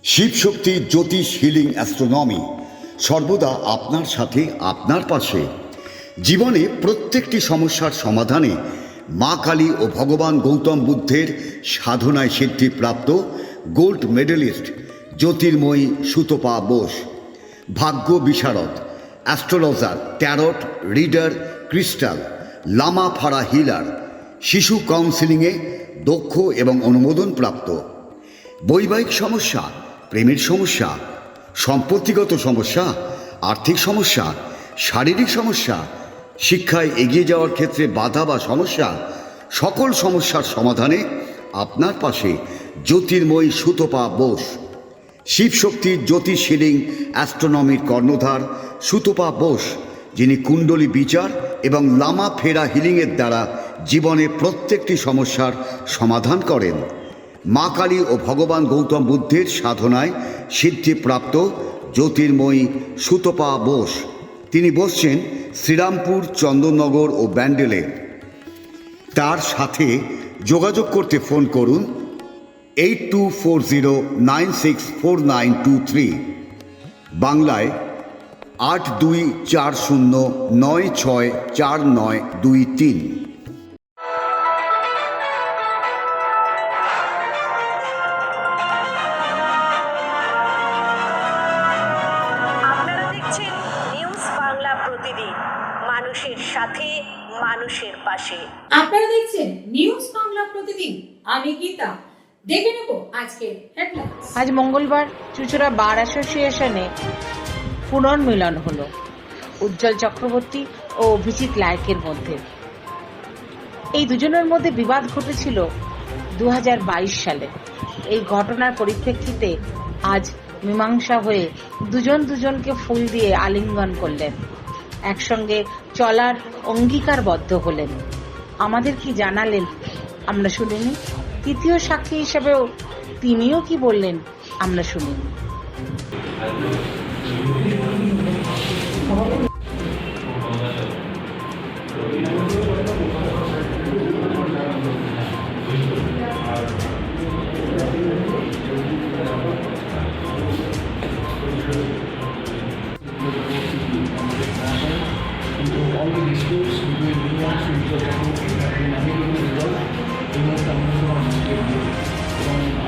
শিবশক্তি জ্যোতিষ healing astronomy সর্বদা আপনার সাথে, আপনার পাশে। জীবনে প্রত্যেকটি সমস্যার সমাধানে মা কালী ও ভগবান গৌতম বুদ্ধের সাধনায় সিদ্ধিপ্রাপ্ত গোল্ড মেডেলিস্ট জ্যোতির্ময়ী সুতপা বোস, ভাগ্য বিশারদ, অ্যাস্ট্রোলজার, ট্যারট রিডার, ক্রিস্টাল, লামা ফাড়া হিলার, শিশু কাউন্সিলিংয়ে দক্ষ এবং অনুমোদনপ্রাপ্ত। বৈবাহিক সমস্যা, প্রেমের সমস্যা, সম্পত্তিগত সমস্যা, আর্থিক সমস্যা, শারীরিক সমস্যা, শিক্ষায় এগিয়ে যাওয়ার ক্ষেত্রে বাধা বা সমস্যা, সকল সমস্যার সমাধানে আপনার পাশে জ্যোতির্ময়ী সুতপা বোস। শিবশক্তির জ্যোতিষ হিলিং অ্যাস্ট্রোনমির কর্ণধার সুতপা বোস, যিনি কুণ্ডলী বিচার এবং লামা ফেরা হিলিংয়ের দ্বারা জীবনে প্রত্যেকটি সমস্যার সমাধান করেন। মা কালী ও ভগবান গৌতম বুদ্ধের সাধনায় সিদ্ধিপ্রাপ্ত জ্যোতির্ময়ী সুতপা বোস। তিনি বসছেন শ্রীরামপুর, চন্দননগর ও ব্যান্ডেলে। তার সাথে যোগাযোগ করতে ফোন করুন 8240964923, বাংলায় 8240964923। মানুষের সাথে, মানুষের পাশে। আপনারা দেখছেন নিউজ বাংলা প্রতিদিন। আমি গীতা। দেখে নেব আজকের হেডলাইন্স। আজ মঙ্গলবার চুঁচুড়া বার অ্যাসোসিয়েশনে পুনর্মিলন হলো উজ্জ্বল চক্রবর্তী ও অভিজিৎ লায়কের মধ্যে। এই দুজনের মধ্যে বিবাদ ঘটেছিল 2022 সালে। এই ঘটনার পরিপ্রেক্ষিতে আজ মীমাংসা হয়ে দুজনকে ফুল দিয়ে আলিঙ্গন করলেন, একসঙ্গে চলার অঙ্গীকারবদ্ধ হলেন। আমাদের কি জানালেন আমরা শুনিনি। তৃতীয় সাক্ষী হিসেবেও তিনিও কি বললেন আমরা শুনিনি। All the disputes between me and Sujit Chakra have been amicably resolved in a communal way.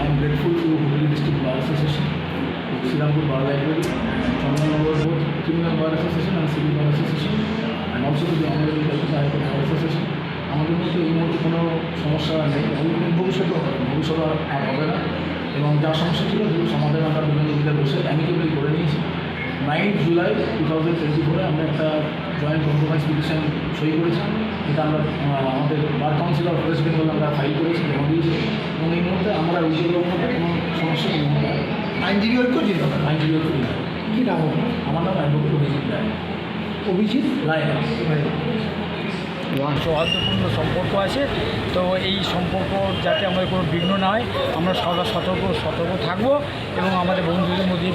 I am grateful to Hooghly District Bar Association, Srirampur Bar Library, Chandanagar both Criminal Bar Association and Civil Bar Association, and also to the Honorable Calcutta High Court Bar Association. আমাদের মধ্যে এই মুহূর্তে কোনো সমস্যা নেই, ভবিষ্যতে আর হবে না, এবং যা সমস্যা ছিল সেগুলো সমাধান আমরা দুজনে বসে অ্যামিকেবলি করে নিয়েছি। 9 জুলাই 2024 আমরা একটা জয়েন্ট কম্প্রোমাইজ পিটিশন সই করেছি। এটা আমরা আমাদের bar council of West Bengal আমরা ফাইল করেছি, জমা দিয়েছি, এবং এই মুহূর্তে আমরা উদ্যোগের মধ্যে কোনো সমস্যা নেই। আইনজীবী ঐক্য জিত আইনজীবী ঐক্য জিত কী নাম? আমার নাম অ্যাডভোকেট অভিজিৎ রায়। অভিজিৎ রায়। সৌহার্দ্যপূর্ণ সম্পর্ক আছে, তো এই সম্পর্ক যাতে আমাদের কোনো বিঘ্ন না হয় আমরা সদা সতর্ক থাকবো, এবং আমাদের বন্ধুদের মধ্যে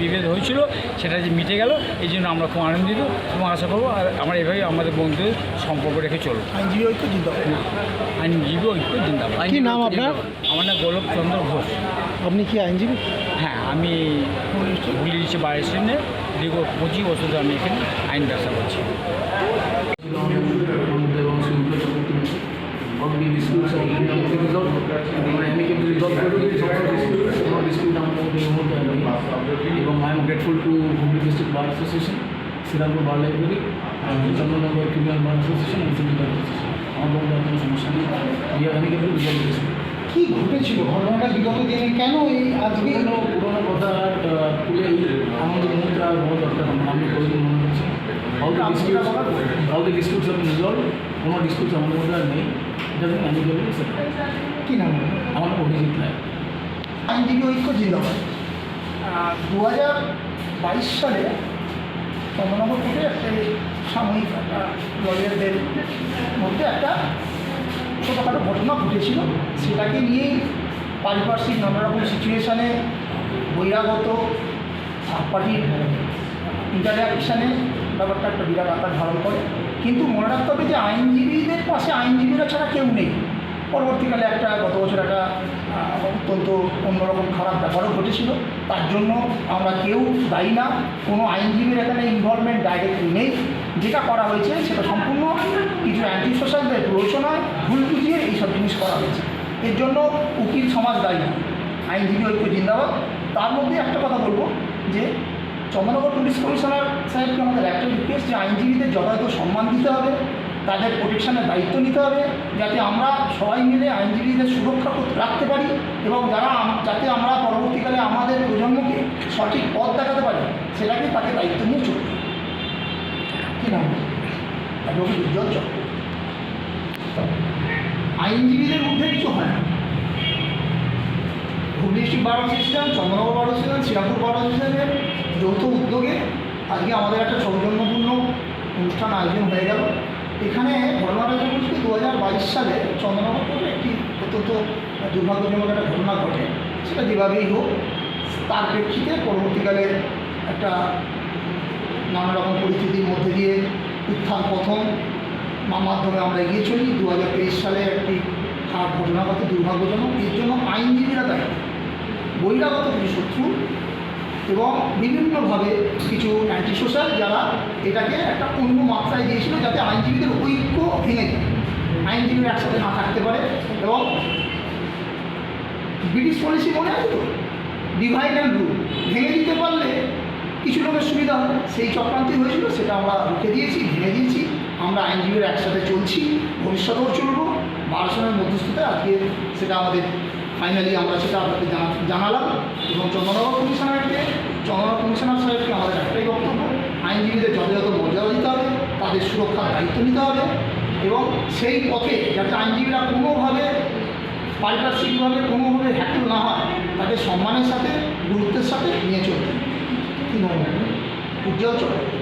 বিভেদ হয়েছিল সেটা যে মিটে গেল, এই জন্য আমরা খুব আনন্দিত এবং আশা করবো আর আমরা এভাবেই আমাদের বন্ধুদের সম্পর্ক রেখে চলবো। আইনজীবী ঐক্য জিন্দাবাদ। আইনজীবী ঐক্য জিন্দাবাদ। কী নাম আপনার? আমার নাম গোলক চন্দ্র ঘোষ। আপনি কি আইনজীবী? হ্যাঁ, আমি হুগলি ডিস্ট্রিক্ট বার স্টেশনে দীর্ঘ 25 বছর ধরে আমি এখানে আইন ব্যবসা করছি। All the disputes are amicably resolved. আমরা amicably resolve করে দিয়েছি সকল dispute, কোনো dispute আমাদের এই মুহূর্তে নেই, এবং I am grateful to Hooghly District Bar Association, Srirampur Bar Library, Chandanagar Criminal Bar Association and Civil Bar Association. আমাদের মধ্যে কোনো সমস্যা নেই, we are amicably resolve করেছি। কী ঘটেছিল ঘটনাটা বিগত দিনে, কেন এই আজকে পুরোনো কথা তুলে আমাদের মুহূর্তে আর বড় দরকার আমি প্রয়োজন মনে করছি। All the disputes have been resolved, কোনো disputes আমাদের মধ্যে আর নেই। কী নাম? আমার নাম অভিজিৎ রায়। আইনজীবী ঐক্য জিন্দাবাদ। 2022 সালে চন্দননগর কোর্টে একটা সাময়িক একটা লয়ারদের মধ্যে একটা ছোটোখাটো ঘটনা ঘটেছিল। সেটাকে নিয়েই পারিপার্শ্বিক নানা রকম সিচুয়েশানে বহিরাগত পার্টির ইন্টারঅ্যাকশানে ব্যাপারটা একটা বিরাট আকার ধারণ করে। কিন্তু মনে রাখতে হবে যে আইনজীবীদের পাশে আইনজীবীরা ছাড়া কেউ নেই। পরবর্তীকালে গত বছর একটা অত্যন্ত অন্যরকম খারাপ ব্যাপারও ঘটেছিল। তার জন্য আমরা কেউ দায়ী না, কোনো আইনজীবীর এখানে ইনভলভমেন্ট ডাইরেক্ট নেই। যেটা করা হয়েছে সেটা সম্পূর্ণ কিছু অ্যান্টি সোশ্যালদের প্ররোচনায় ভুল বুঝিয়ে এইসব জিনিস করা হয়েছে। এর জন্য উকিল সমাজ দায়ী না, আইনজীবী ঐক্য জিন্দাবাদ। তার মধ্যে একটা কথা বলবো যে চন্দননগর পুলিশ কমিশনার সাহেবকে আমাদের একটা রিকোয়েস্ট যে আইনজীবীদের যথাযথ সম্মান দিতে হবে, তাদের প্রোটেকশনের দায়িত্ব নিতে হবে, যাতে আমরা সবাই মিলে আইনজীবীদের সুরক্ষা রাখতে পারি এবং যাতে আমরা পরবর্তীকালে আমাদের প্রজন্মকে সঠিক পথ দেখাতে পারি, সেটাকে তাকে দায়িত্ব নিয়ে চলবে। কী নাম? অ্যাডভোকেট উজ্জ্বল চক্র। আইনজীবীদের মধ্যে কিছু হয় না। Hooghly district bar association, Chandannagar bar association, Srirampur bar অ্যাসোসিয়েশনের যৌথ উদ্যোগে আজকে আমাদের একটা সৌজন্যপূর্ণ অনুষ্ঠান আয়োজন হয়ে গেল। এখানে ঘটনাটা যে বলছি 2022 সালে চন্দননগর কোর্টে একটি অত্যন্ত দুর্ভাগ্যজনক একটা ঘটনা ঘটে। সেটা যেভাবেই হোক, তার প্রেক্ষিতে পরবর্তীকালে একটা নানা রকম পরিস্থিতির মধ্যে দিয়ে উত্থান পতন মাধ্যমে আমরা এগিয়ে চলি। 2023 সালে একটি খারাপ ঘটনা ঘটে, দুর্ভাগ্যজনক। এর জন্য আইনজীবীরা দায়ী, বহিরাগত কিছু শত্রু এবং বিভিন্নভাবে কিছু অ্যান্টি সোশ্যাল যারা এটাকে একটা অন্য মাত্রায় দিয়েছিল, যাতে আইনজীবীদের ঐক্য ভেঙে যায়, আইনজীবীরা একসাথে না থাকতে পারে। এবং ব্রিটিশ পলিসি মনে আছে তো, ডিভাইড অ্যান্ড রুল, ভেঙে দিতে পারলে কিছু লোকের সুবিধা হয়। সেই চক্রান্তি হয়েছিল, সেটা আমরা রুখে দিয়েছি, ভেঙে দিয়েছি। আমরা আইনজীবীরা একসাথে চলছি, ভবিষ্যতেও চলবো। বারাসনের মধ্যস্থতায় আজকে সেটা আমাদের ফাইনালি আমরা সেটা আপনাদের জানালাম। এবং চন্দননগর কমিশনার সাহেবকে আমাদের একটাই বক্তব্য, আইনজীবীদের যথাযথ মর্যাদা দিতে হবে, তাদের সুরক্ষার দায়িত্ব নিতে হবে এবং সেই পথে যাতে আইনজীবীরা কোনোভাবে পারিপার্শ্বিকভাবে কোনোভাবে হ্যাকেল না হয়, তাদের সম্মানের সাথে গুরুত্বের সাথে নিয়ে চলতে। কী নাম? উজ্জ্বল চক্রবর্তী।